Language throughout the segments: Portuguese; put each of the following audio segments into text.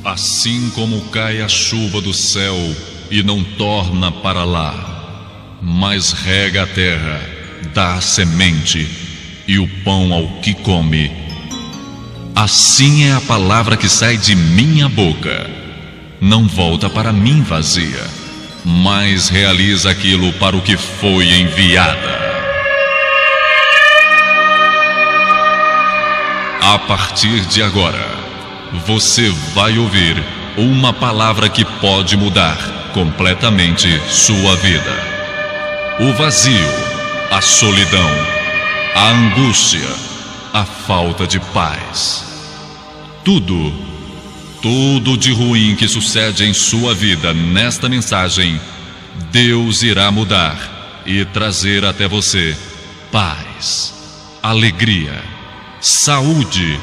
Assim como cai a chuva do céu e não torna para lá, mas rega a terra, dá a semente e o pão ao que come, assim é a palavra que sai de minha boca. Não volta para mim vazia, mas realiza aquilo para o que foi enviada. A partir de agora, você vai ouvir uma palavra que pode mudar completamente sua vida. O vazio, a solidão, a angústia, a falta de paz. Tudo de ruim que sucede em sua vida nesta mensagem, Deus irá mudar e trazer até você paz, alegria, saúde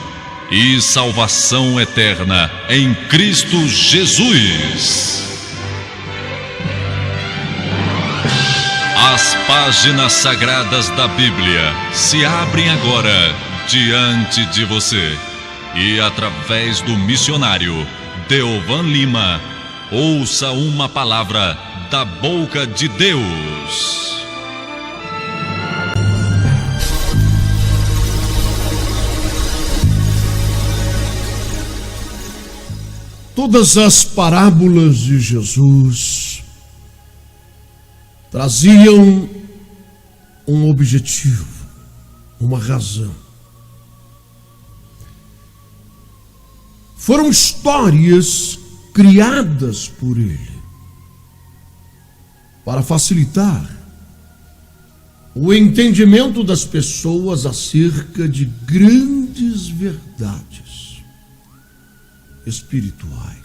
e salvação eterna em Cristo Jesus. As páginas sagradas da Bíblia se abrem agora diante de você e através do missionário Deovan Lima, ouça uma palavra da boca de Deus. Todas as parábolas de Jesus traziam um objetivo, uma razão. Foram histórias criadas por ele para facilitar o entendimento das pessoas acerca de grandes verdades espirituais.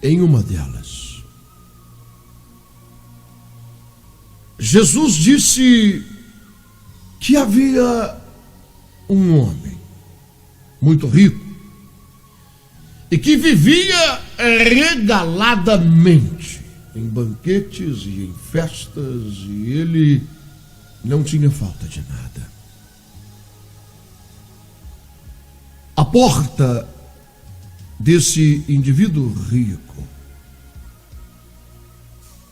Em uma delas, Jesus disse que havia um homem muito rico e que vivia regaladamente em banquetes e em festas, e ele não tinha falta de nada. À porta desse indivíduo rico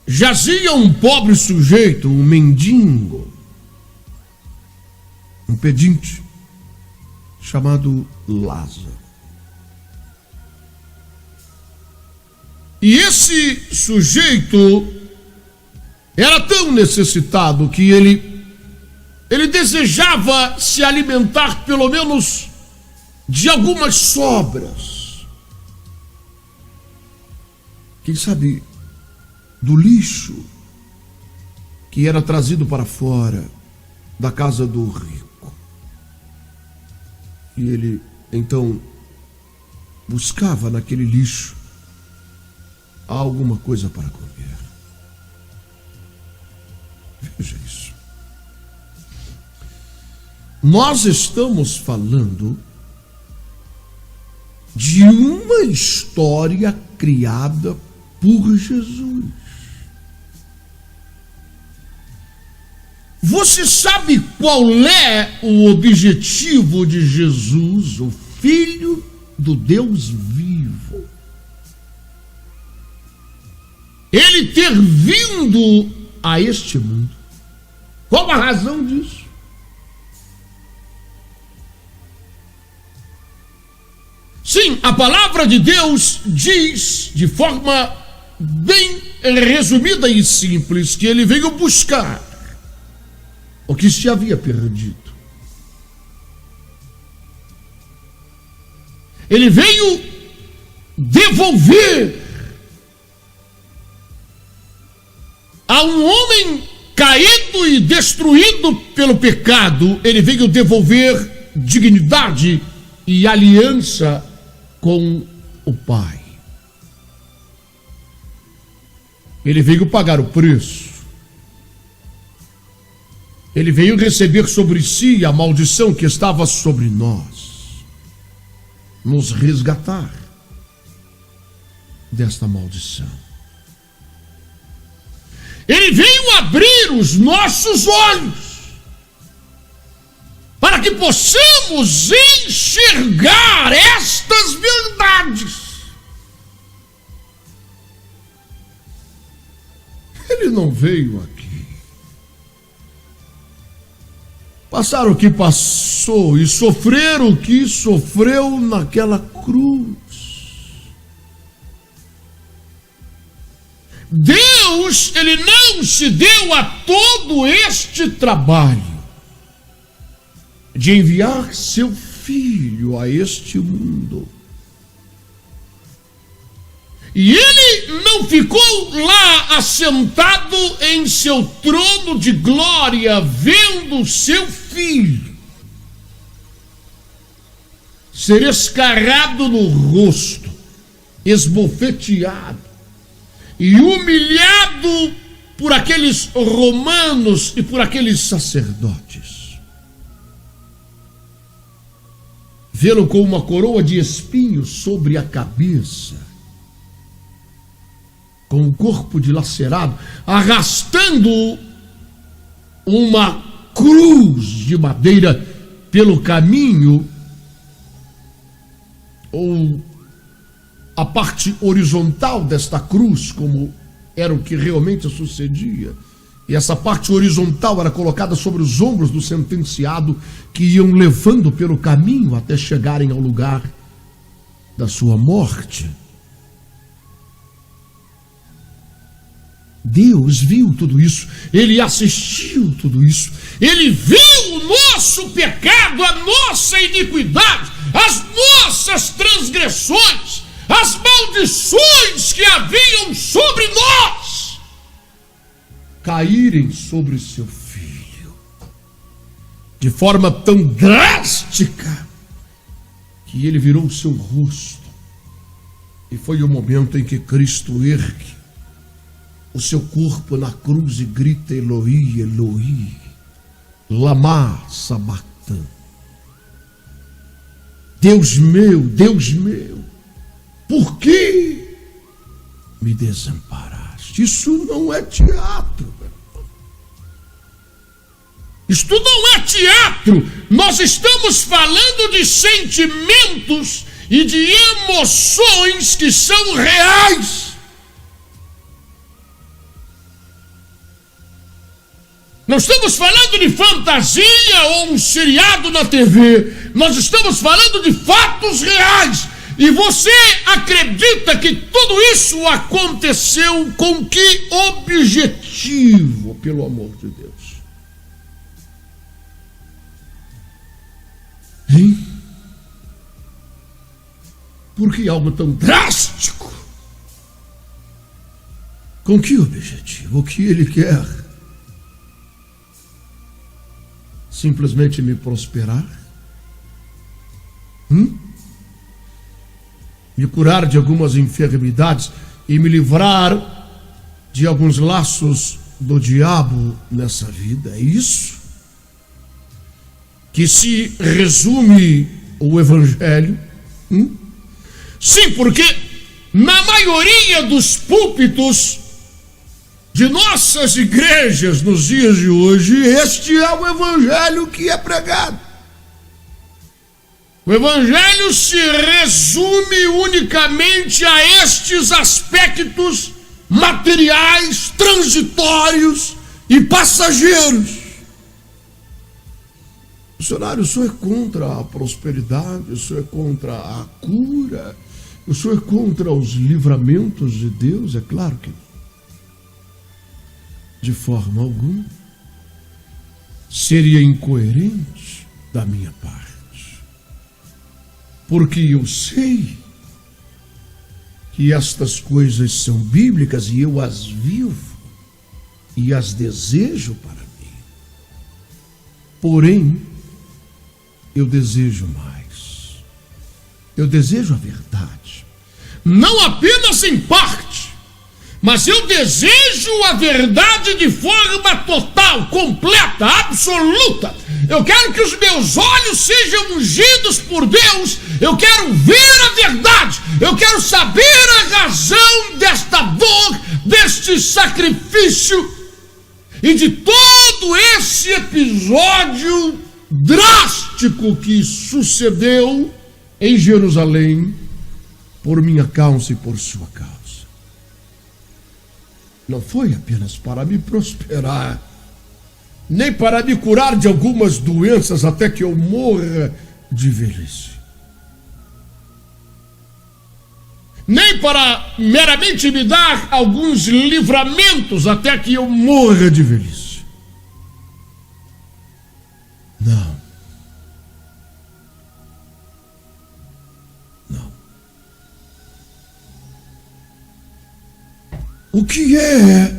jazia um pobre sujeito, um mendigo, um pedinte chamado Lázaro. E esse sujeito era tão necessitado que ele desejava se alimentar pelo menos de algumas sobras, quem sabe do lixo que era trazido para fora da casa do rico. E ele então buscava naquele lixo alguma coisa para comer. Veja isso. Nós estamos falando de uma história criada por Jesus. Você sabe qual é o objetivo de Jesus, o Filho do Deus vivo? Ele ter vindo a este mundo. Qual a razão disso? Sim, a palavra de Deus diz de forma bem resumida e simples que ele veio buscar o que se havia perdido. Ele veio devolver a um homem caído e destruído pelo pecado, ele veio devolver dignidade e aliança com o Pai. Ele veio pagar o preço. Ele veio receber sobre si a maldição que estava sobre nós, nos resgatar desta maldição. Ele veio abrir os nossos olhos para que possamos enxergar estas verdades. Ele não veio aqui passar o que passou e sofrer o que sofreu naquela cruz. Deus, ele não se deu a todo este trabalho de enviar seu filho a este mundo. E ele não ficou lá assentado em seu trono de glória, vendo seu filho ser escarrado no rosto, esbofeteado e humilhado por aqueles romanos e por aqueles sacerdotes. Vê-lo com uma coroa de espinhos sobre a cabeça, com o corpo dilacerado, arrastando uma cruz de madeira pelo caminho, ou a parte horizontal desta cruz, como era o que realmente sucedia. E essa parte horizontal era colocada sobre os ombros do sentenciado, que iam levando pelo caminho até chegarem ao lugar da sua morte. Deus viu tudo isso, ele assistiu tudo isso, ele viu o nosso pecado, a nossa iniquidade, as nossas transgressões, as maldições que haviam sobre nós, caírem sobre seu filho, de forma tão drástica, que ele virou o seu rosto, e foi o momento em que Cristo ergue o seu corpo na cruz e grita: Eloi, Eloi, lama sabachthani. Deus meu, por que me desamparaste? Isso não é teatro. Isto não é teatro. Nós estamos falando de sentimentos e de emoções que são reais. Não estamos falando de fantasia ou um seriado na TV. Nós estamos falando de fatos reais. E você acredita que tudo isso aconteceu com que objetivo, pelo amor de Deus? Hein? Por que algo tão drástico? Com que objetivo? O que ele quer? Simplesmente me prosperar? Me curar de algumas enfermidades e me livrar de alguns laços do diabo nessa vida? É isso que se resume o Evangelho? Sim, porque na maioria dos púlpitos de nossas igrejas nos dias de hoje, este é o Evangelho que é pregado. O Evangelho se resume unicamente a estes aspectos materiais, transitórios e passageiros. Missionário, o senhor é contra a prosperidade, o senhor é contra a cura, o senhor é contra os livramentos de Deus? É claro que não. De forma alguma. Seria incoerente da minha parte, porque eu sei que estas coisas são bíblicas e eu as vivo e as desejo para mim. Porém, eu desejo mais. Eu desejo a verdade, não apenas em parte, mas eu desejo a verdade de forma total, completa, absoluta. Eu quero que os meus olhos sejam ungidos por Deus. Eu quero ver a verdade. Eu quero saber a razão desta dor, deste sacrifício e de todo esse episódio drástico fantástico que sucedeu em Jerusalém por minha causa e por sua causa. Não foi apenas para me prosperar, nem para me curar de algumas doenças até que eu morra de velhice, nem para meramente me dar alguns livramentos até que eu morra de velhice. Não. O que é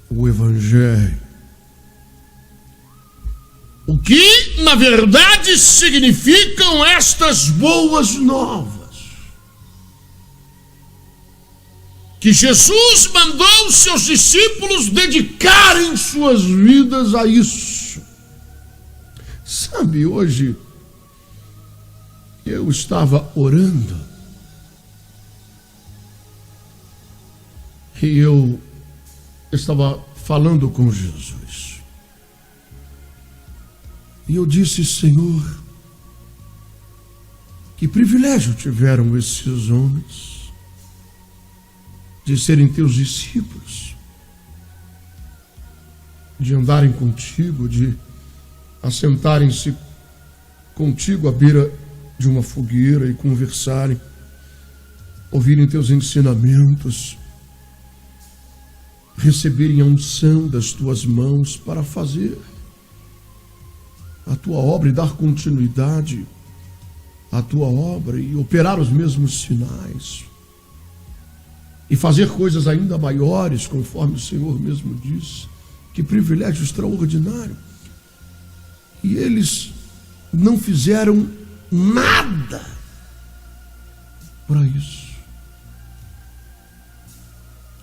o Evangelho? O que, na verdade, significam estas boas novas? Que Jesus mandou os seus discípulos dedicarem suas vidas a isso. Sabe, hoje eu estava orando e eu estava falando com Jesus. E eu disse: Senhor, que privilégio tiveram esses homens de serem teus discípulos, de andarem contigo, de assentarem-se contigo à beira de uma fogueira e conversarem, ouvirem teus ensinamentos, receberem a unção das tuas mãos para fazer a tua obra e dar continuidade à tua obra e operar os mesmos sinais e fazer coisas ainda maiores, conforme o Senhor mesmo disse. Que privilégio extraordinário! E eles não fizeram nada para isso.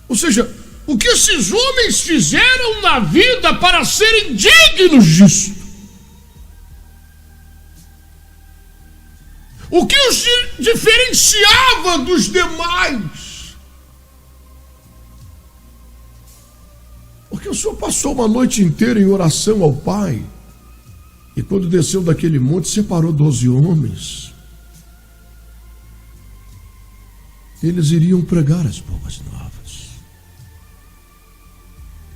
Ou seja, o que esses homens fizeram na vida para serem dignos disso? O que os diferenciava dos demais? Porque o Senhor passou uma noite inteira em oração ao Pai, e quando desceu daquele monte, separou 12 homens. Eles iriam pregar as boas novas.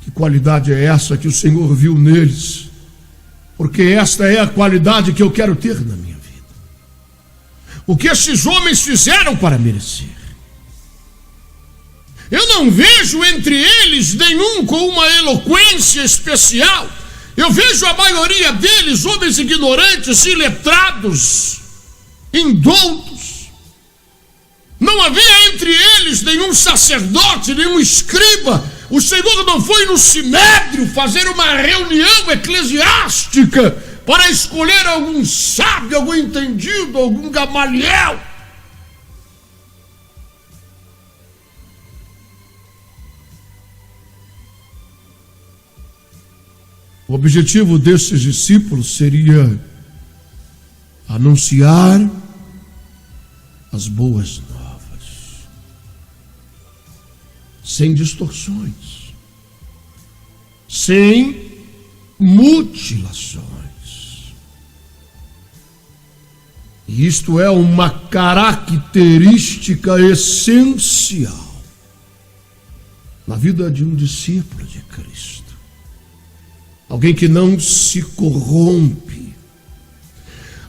Que qualidade é essa que o Senhor viu neles? Porque esta é a qualidade que eu quero ter na minha vida. O que esses homens fizeram para merecer? Eu não vejo entre eles nenhum com uma eloquência especial. Eu vejo a maioria deles homens ignorantes, iletrados, indoutos. Não havia entre eles nenhum sacerdote, nenhum escriba. O Senhor não foi no sinédrio fazer uma reunião eclesiástica para escolher algum sábio, algum entendido, algum Gamaliel. O objetivo desses discípulos seria anunciar as boas novas, sem distorções, sem mutilações. E isto é uma característica essencial na vida de um discípulo de Cristo. Alguém que não se corrompe,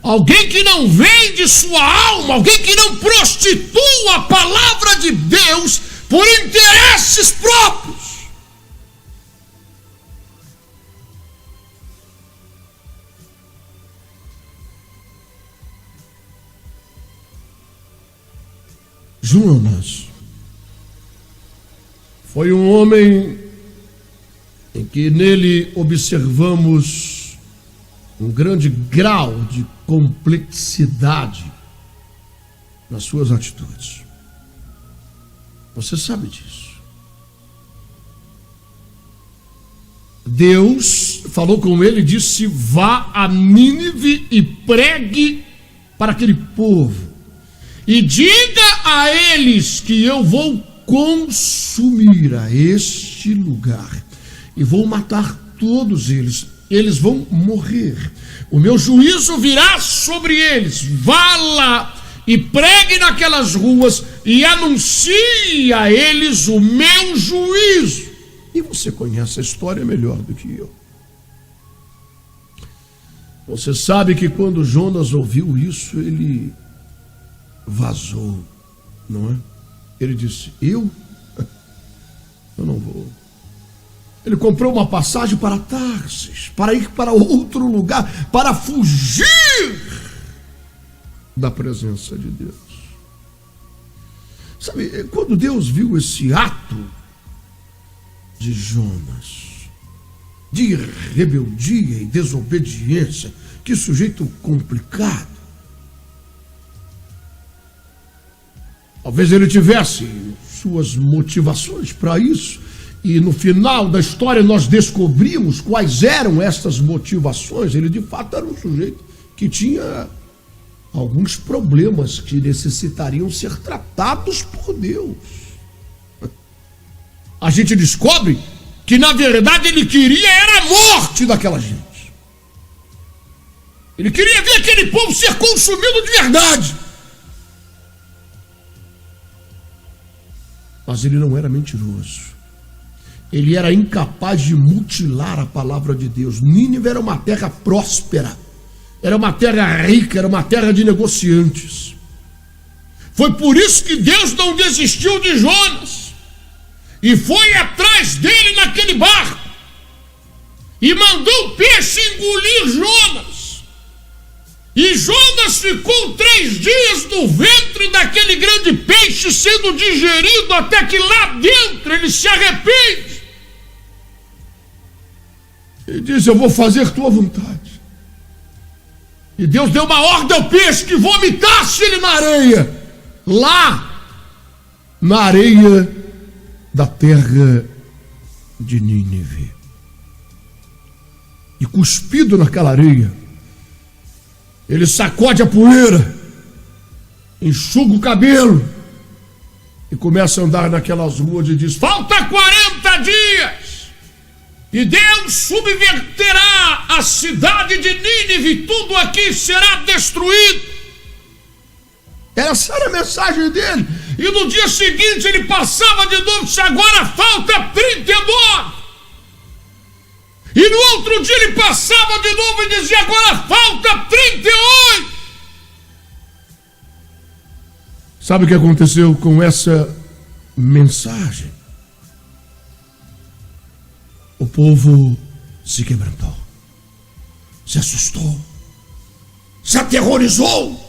alguém que não vende sua alma, alguém que não prostitua a palavra de Deus por interesses próprios. Jonas foi um homem em que nele observamos um grande grau de complexidade nas suas atitudes. Você sabe disso. Deus falou com ele e disse: vá a Nínive e pregue para aquele povo e diga a eles que eu vou consumir a este lugar e vou matar todos eles, eles vão morrer. O meu juízo virá sobre eles. Vá lá e pregue naquelas ruas e anuncie a eles o meu juízo. E você conhece a história melhor do que eu. Você sabe que quando Jonas ouviu isso, ele vazou, não é? Ele disse, eu não vou. Ele comprou uma passagem para Tarsis, para ir para outro lugar, para fugir da presença de Deus. Sabe, quando Deus viu esse ato de Jonas, de rebeldia e desobediência, que sujeito complicado. Talvez ele tivesse suas motivações para isso, e no final da história nós descobrimos quais eram essas motivações. Ele de fato era um sujeito que tinha alguns problemas que necessitariam ser tratados por Deus. A gente descobre que na verdade ele queria era a morte daquela gente. Ele queria ver aquele povo ser consumido de verdade. Mas ele não era mentiroso. Ele era incapaz de mutilar a palavra de Deus. Nínive era uma terra próspera, era uma terra rica, era uma terra de negociantes. Foi por isso que Deus não desistiu de Jonas e foi atrás dele naquele barco e mandou o peixe engolir Jonas. E Jonas ficou 3 dias no ventre daquele grande peixe sendo digerido, até que lá dentro ele se arrepende e diz, eu vou fazer tua vontade. E Deus deu uma ordem ao peixe que vomitasse ele na areia, lá na areia da terra de Nínive. E cuspido naquela areia, ele sacode a poeira, enxuga o cabelo e começa a andar naquelas ruas e diz, falta 40 dias e Deus subverterá a cidade de Nínive, tudo aqui será destruído. Essa era a mensagem dele. E no dia seguinte ele passava de novo, disse, agora falta 39. E no outro dia ele passava de novo e dizia, agora falta 38. Sabe o que aconteceu com essa mensagem? O povo se quebrantou, se assustou, se aterrorizou.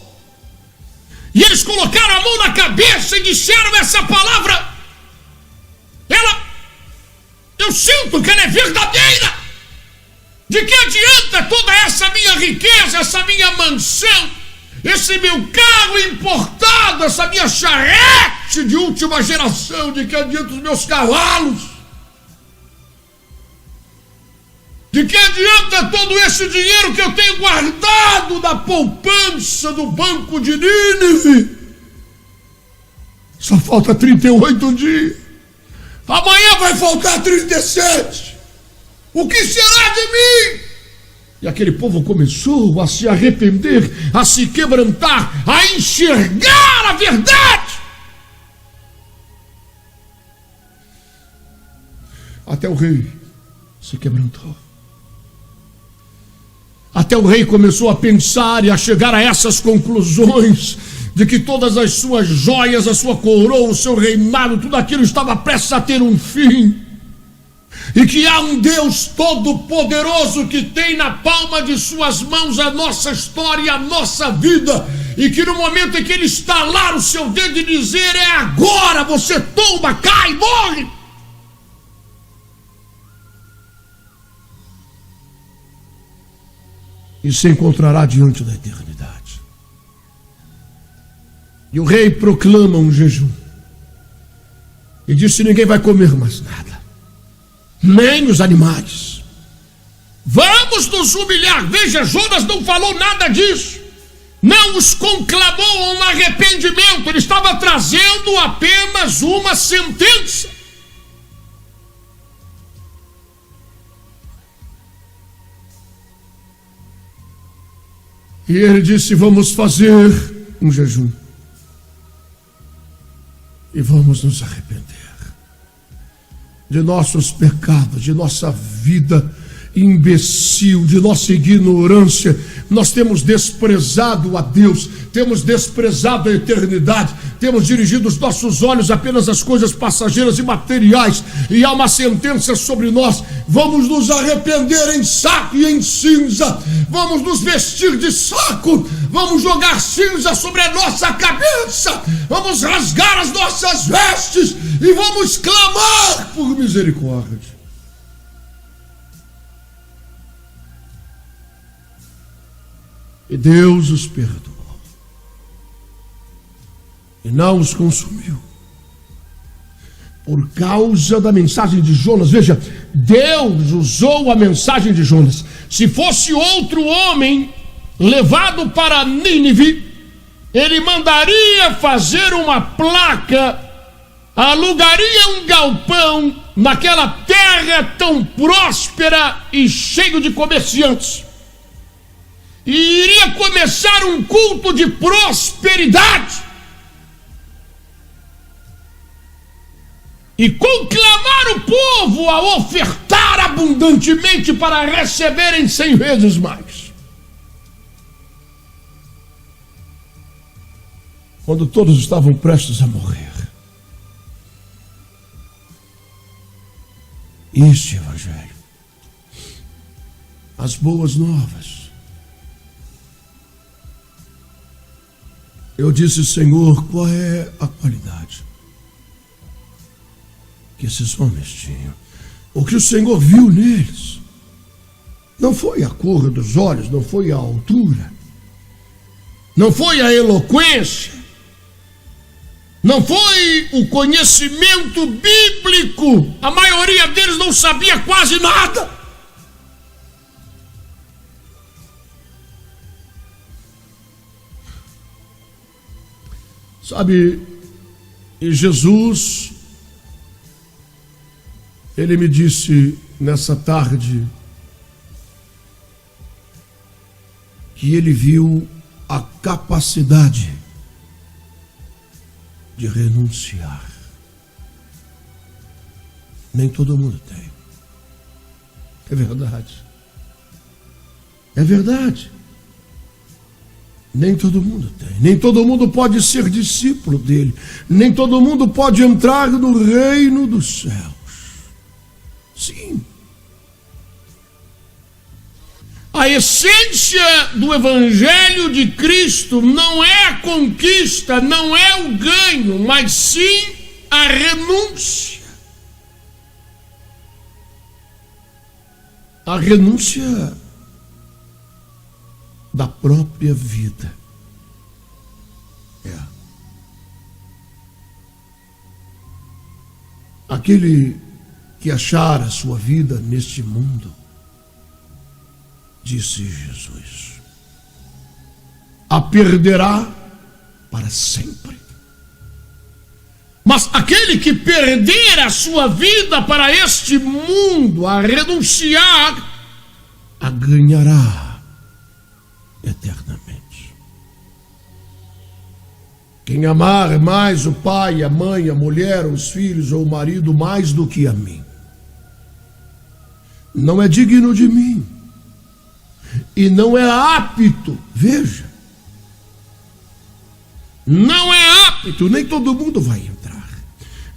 E eles colocaram a mão na cabeça e disseram, essa palavra, eu sinto que ela é verdadeira. De que adianta toda essa minha riqueza, essa minha mansão, esse meu carro importado, essa minha charrete de última geração? De que adianta os meus cavalos? De que adianta todo esse dinheiro que eu tenho guardado da poupança do banco de Nínive? Só falta 38 dias. Amanhã vai faltar 37. O que será de mim? E aquele povo começou a se arrepender, a se quebrantar, a enxergar a verdade. Até o rei se quebrantou. Até o rei começou a pensar e a chegar a essas conclusões, de que todas as suas joias, a sua coroa, o seu reinado, tudo aquilo estava prestes a ter um fim. E que há um Deus todo-poderoso que tem na palma de suas mãos a nossa história e a nossa vida. E que no momento em que ele estalar o seu dedo e dizer, é agora, você tomba, cai, morre. E se encontrará diante da eternidade. E o rei proclama um jejum. E disse, ninguém vai comer mais nada, nem os animais. Vamos nos humilhar. Veja, Jonas não falou nada disso. Não os conclamou a um arrependimento. Ele estava trazendo apenas uma sentença. E ele disse: vamos fazer um jejum. E vamos nos arrepender de nossos pecados, de nossa vida imbecil, de nossa ignorância. Nós temos desprezado a Deus, temos desprezado a eternidade, temos dirigido os nossos olhos apenas às coisas passageiras e materiais, e há uma sentença sobre nós. Vamos nos arrepender em saco e em cinza, vamos nos vestir de saco, vamos jogar cinza sobre a nossa cabeça, vamos rasgar as nossas vestes e vamos clamar por misericórdia. E Deus os perdoou e não os consumiu por causa da mensagem de Jonas. Veja, Deus usou a mensagem de Jonas. Se fosse outro homem levado para Nínive, ele mandaria fazer uma placa, alugaria um galpão naquela terra tão próspera e cheio de comerciantes, e iria começar um culto de prosperidade e conclamar o povo a ofertar abundantemente para receberem 100 vezes mais. Quando todos estavam prestes a morrer, este evangelho, as boas novas, eu disse: Senhor, qual é a qualidade que esses homens tinham? O que o Senhor viu neles não foi a cor dos olhos, não foi a altura, não foi a eloquência, não foi o conhecimento bíblico. A maioria deles não sabia quase nada. Sabe, e Jesus, ele me disse nessa tarde que ele viu a capacidade de renunciar. Nem todo mundo tem. É verdade. É verdade. Nem todo mundo tem. Nem todo mundo pode ser discípulo dele. Nem todo mundo pode entrar no reino dos céus. Sim. A essência do Evangelho de Cristo não é a conquista, não é o ganho, mas sim a renúncia. A renúncia da própria vida. Aquele que achar a sua vida neste mundo, disse Jesus, a perderá para sempre. Mas aquele que perder a sua vida para este mundo, a renunciar, a ganhará eternamente. Quem amar mais o pai, a mãe, a mulher, os filhos ou o marido mais do que a mim, não é digno de mim e não é apto. Veja, não é apto, nem todo mundo vai entrar.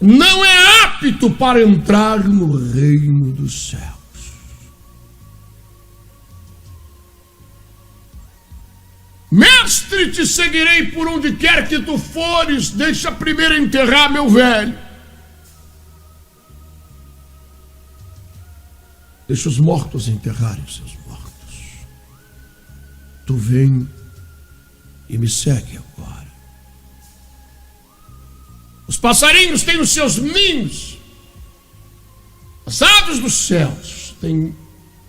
Não é apto para entrar no reino dos céus. Mestre, te seguirei por onde quer que tu fores, deixa primeiro enterrar meu velho. Deixa os mortos enterrarem os seus mortos. Tu vem e me segue agora. Os passarinhos têm os seus ninhos. As aves dos céus têm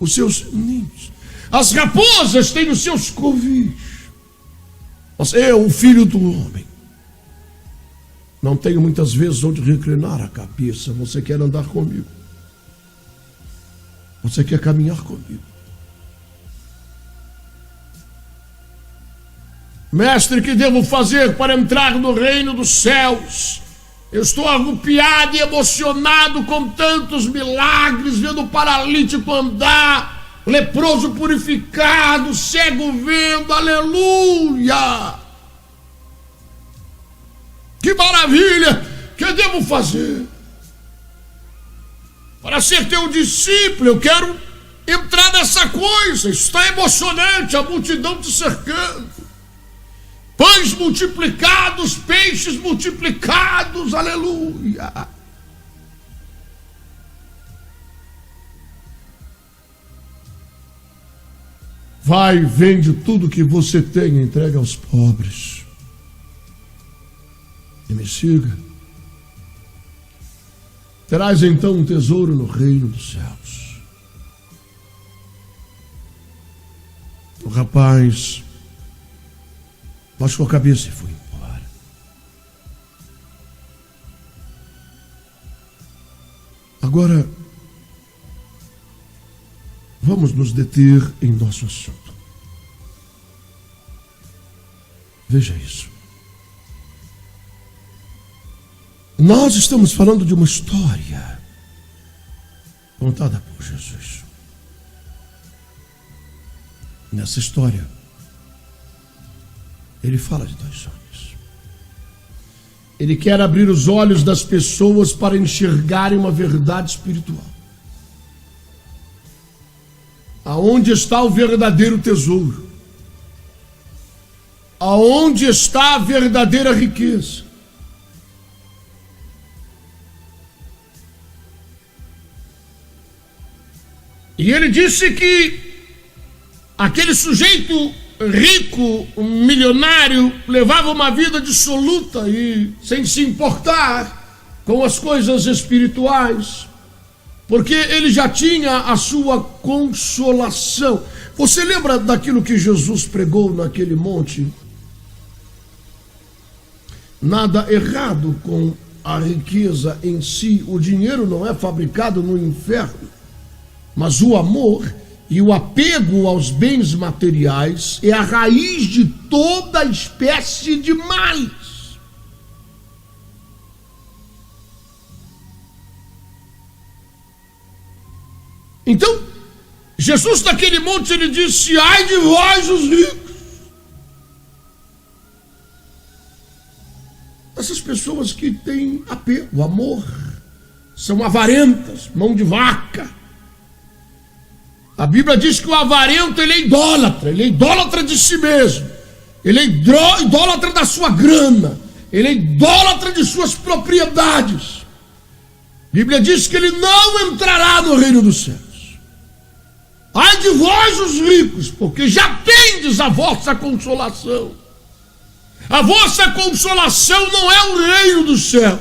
os seus ninhos. As raposas têm os seus covis. Mas eu, o filho do homem, não tenho muitas vezes onde reclinar a cabeça. Você quer andar comigo? Você quer caminhar comigo? Mestre, que devo fazer para entrar no reino dos céus? Eu estou arrupiado e emocionado com tantos milagres, vendo o paralítico andar, leproso purificado, cego vendo, aleluia! Que maravilha! Que devo fazer? Para ser teu discípulo, eu quero entrar nessa coisa. Está emocionante, a multidão te cercando. Pães multiplicados, peixes multiplicados, aleluia. Vai, vende tudo que você tem e entrega aos pobres. E me siga. Terás então um tesouro no reino dos céus. O rapaz baixou a cabeça e foi embora. Agora, vamos nos deter em nosso assunto. Veja isso. Nós estamos falando de uma história contada por Jesus. Nessa história, ele fala de 2 homens. Ele quer abrir os olhos das pessoas para enxergarem uma verdade espiritual. Aonde está o verdadeiro tesouro? Aonde está a verdadeira riqueza? E ele disse que aquele sujeito rico, milionário, levava uma vida dissoluta e sem se importar com as coisas espirituais, porque ele já tinha a sua consolação. Você lembra daquilo que Jesus pregou naquele monte? Nada errado com a riqueza em si, o dinheiro não é fabricado no inferno, mas o amor e o apego aos bens materiais é a raiz de toda espécie de males. Então, Jesus naquele monte, ele disse: ai de vós os ricos. Essas pessoas que têm apego, amor, são avarentas, mão de vaca. A Bíblia diz que o avarento, ele é idólatra de si mesmo, ele é idólatra da sua grana, ele é idólatra de suas propriedades. A Bíblia diz que ele não entrará no reino dos céus. Ai de vós os ricos, porque já tendes a vossa consolação. A vossa consolação não é o reino dos céus,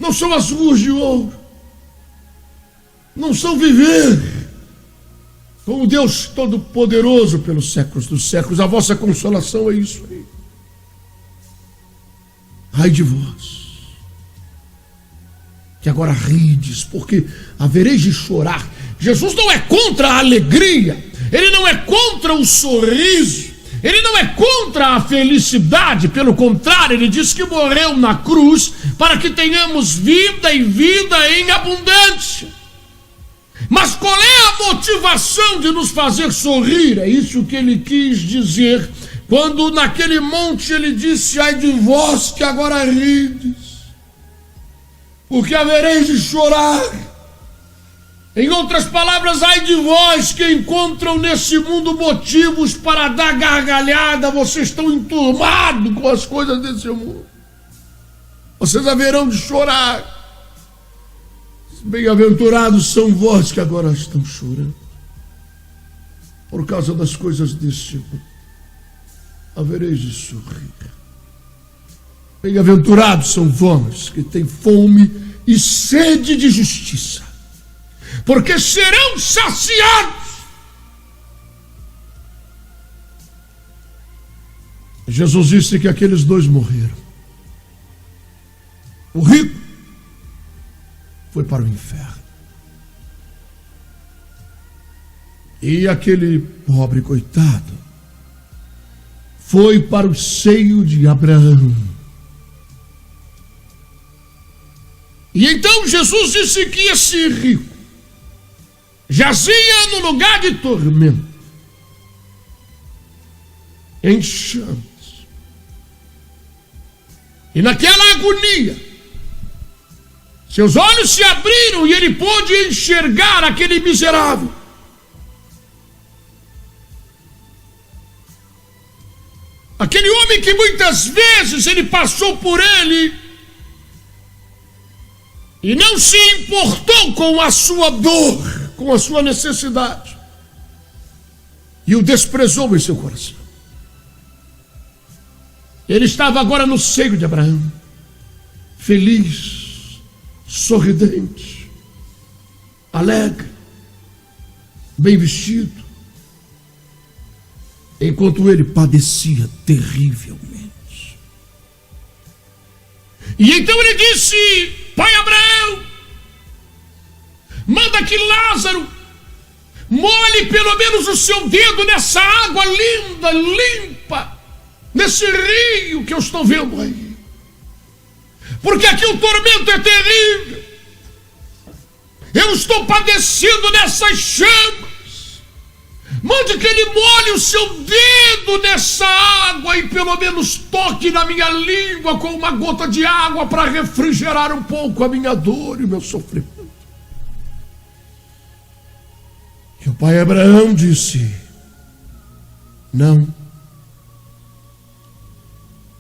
não são as ruas de ouro, não são viver com o Deus Todo-Poderoso pelos séculos dos séculos. A vossa consolação é isso aí. Ai de vós, que agora rides, porque havereis de chorar. Jesus não é contra a alegria, ele não é contra o sorriso, ele não é contra a felicidade, pelo contrário, ele diz que morreu na cruz para que tenhamos vida e vida em abundância. Mas qual é a motivação de nos fazer sorrir? É isso que ele quis dizer quando naquele monte ele disse: ai de vós que agora rides, porque havereis de chorar. Em outras palavras, ai de vós que encontram nesse mundo motivos para dar gargalhada. Vocês estão enturmados com as coisas desse mundo, vocês haverão de chorar. Bem-aventurados são vós que agora estão chorando por causa das coisas deste mundo, havereis de sorrir. Bem-aventurados são vós que têm fome e sede de justiça, porque serão saciados. Jesus disse que aqueles 2 morreram. O rico foi para o inferno, e aquele pobre coitado foi para o seio de Abraão. E então Jesus disse que esse rico jazia no lugar de tormento, em chamas. E naquela agonia, seus olhos se abriram e ele pôde enxergar aquele miserável. Aquele homem que muitas vezes ele passou por ele e não se importou com a sua dor, com a sua necessidade, e o desprezou em seu coração. Ele estava agora no seio de Abraão, feliz, sorridente, alegre, bem vestido, enquanto ele padecia terrivelmente. E então ele disse: Pai Abraão, manda que Lázaro molhe pelo menos o seu dedo nessa água linda, limpa, nesse rio que eu estou vendo aí, porque aqui o tormento é terrível. Eu estou padecendo nessas chamas. Mande que ele molhe o seu dedo nessa água e pelo menos toque na minha língua com uma gota de água para refrigerar um pouco a minha dor e o meu sofrimento. E o pai Abraão disse: não.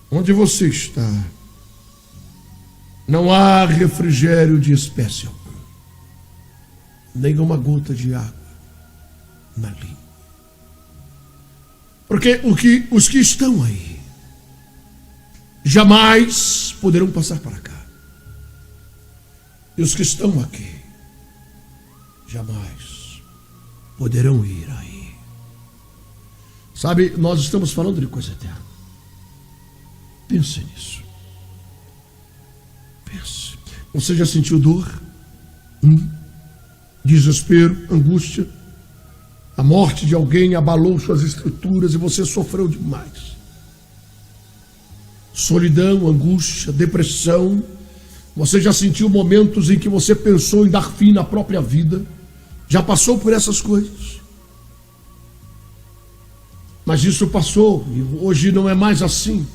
Onde você está, não há refrigério de espécie alguma, nem uma gota de água na língua. Porque os que estão aí jamais poderão passar para cá. E os que estão aqui jamais poderão ir aí. Sabe, nós estamos falando de coisa eterna. Pense nisso. Pense. Você já sentiu dor? Desespero, angústia? A morte de alguém abalou suas estruturas e você sofreu demais. Solidão, angústia, depressão. Você já sentiu momentos em que você pensou em dar fim na própria vida? Já passou por essas coisas? Mas isso passou e hoje não é mais assim.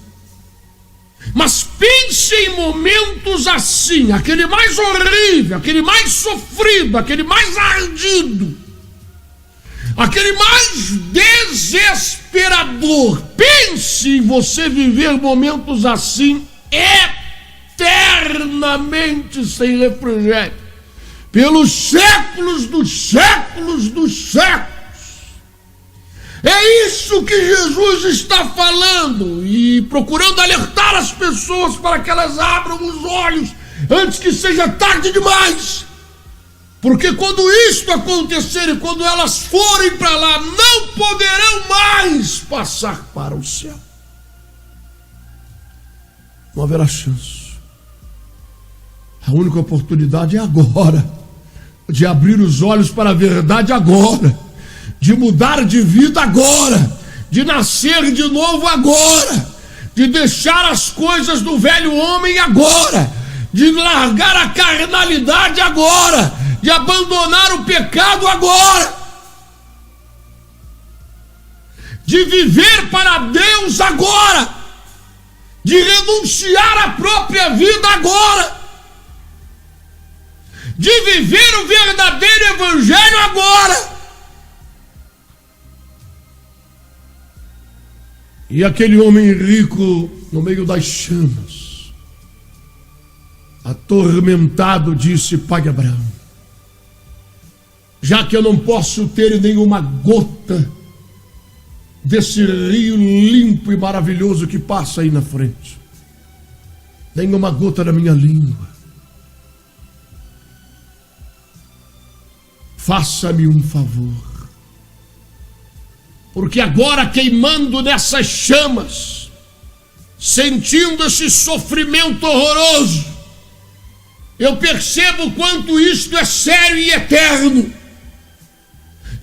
Mas pense em momentos assim, aquele mais horrível, aquele mais sofrido, aquele mais ardido, aquele mais desesperador. Pense em você viver momentos assim, eternamente sem refrigério, pelos séculos dos séculos dos séculos. É isso que Jesus está falando e procurando alertar as pessoas para que elas abram os olhos antes que seja tarde demais. Porque quando isto acontecer e quando elas forem para lá, não poderão mais passar para o céu. Não haverá chance. A única oportunidade é agora, de abrir os olhos para a verdade agora, de mudar de vida agora, de nascer de novo agora, de deixar as coisas do velho homem agora, de largar a carnalidade agora, de abandonar o pecado agora, de viver para Deus agora, de renunciar à própria vida agora, de viver o verdadeiro evangelho agora. E aquele homem rico, no meio das chamas, atormentado, disse: Pai Abraão, já que eu não posso ter nenhuma gota desse rio limpo e maravilhoso que passa aí na frente, nenhuma gota da minha língua, faça-me um favor. Porque agora, queimando nessas chamas, sentindo esse sofrimento horroroso, eu percebo quanto isto é sério e eterno.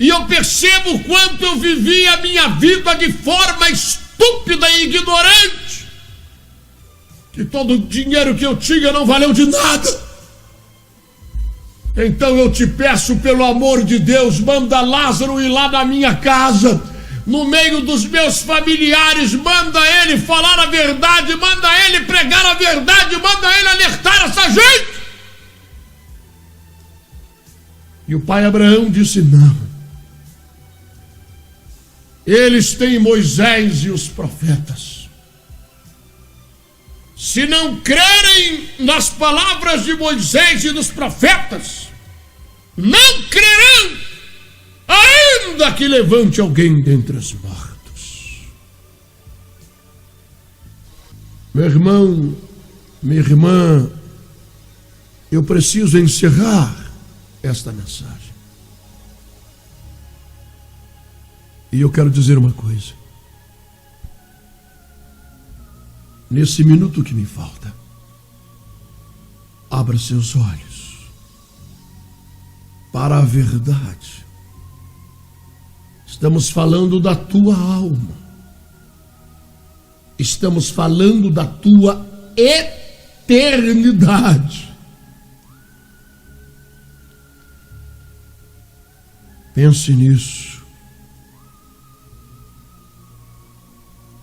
E eu percebo quanto eu vivi a minha vida de forma estúpida estúpida e ignorante, que todo o dinheiro que eu tinha não valeu de nada. Então eu te peço, pelo amor de Deus, manda Lázaro ir lá na minha casa, no meio dos meus familiares, manda ele falar a verdade, manda ele pregar a verdade, manda ele alertar essa gente. E o pai Abraão disse: não, eles têm Moisés e os profetas. Se não crerem nas palavras de Moisés e dos profetas, não crerão, ainda que levante alguém dentre os mortos. Meu irmão, minha irmã, eu preciso encerrar esta mensagem. E eu quero dizer uma coisa. Nesse minuto que me falta, abra seus olhos para a verdade. Estamos falando da tua alma. Estamos falando da tua eternidade. Pense nisso.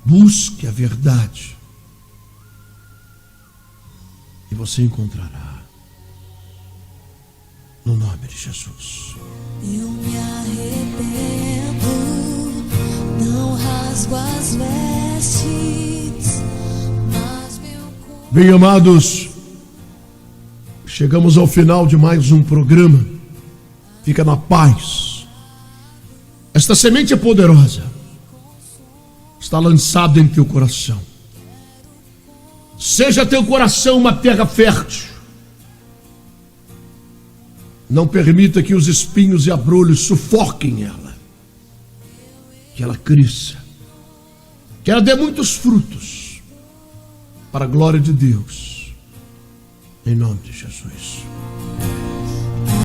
Busque a verdade e você encontrará, no nome de Jesus. Eu me arrependo, não rasgo as vestes, mas meu corpo... Bem, amados, chegamos ao final de mais um programa. Fica na paz. Esta semente é poderosa. Está lançada em teu coração. Seja teu coração uma terra fértil. Não permita que os espinhos e abrolhos sufoquem ela. Que ela cresça. Que ela dê muitos frutos. Para a glória de Deus. Em nome de Jesus.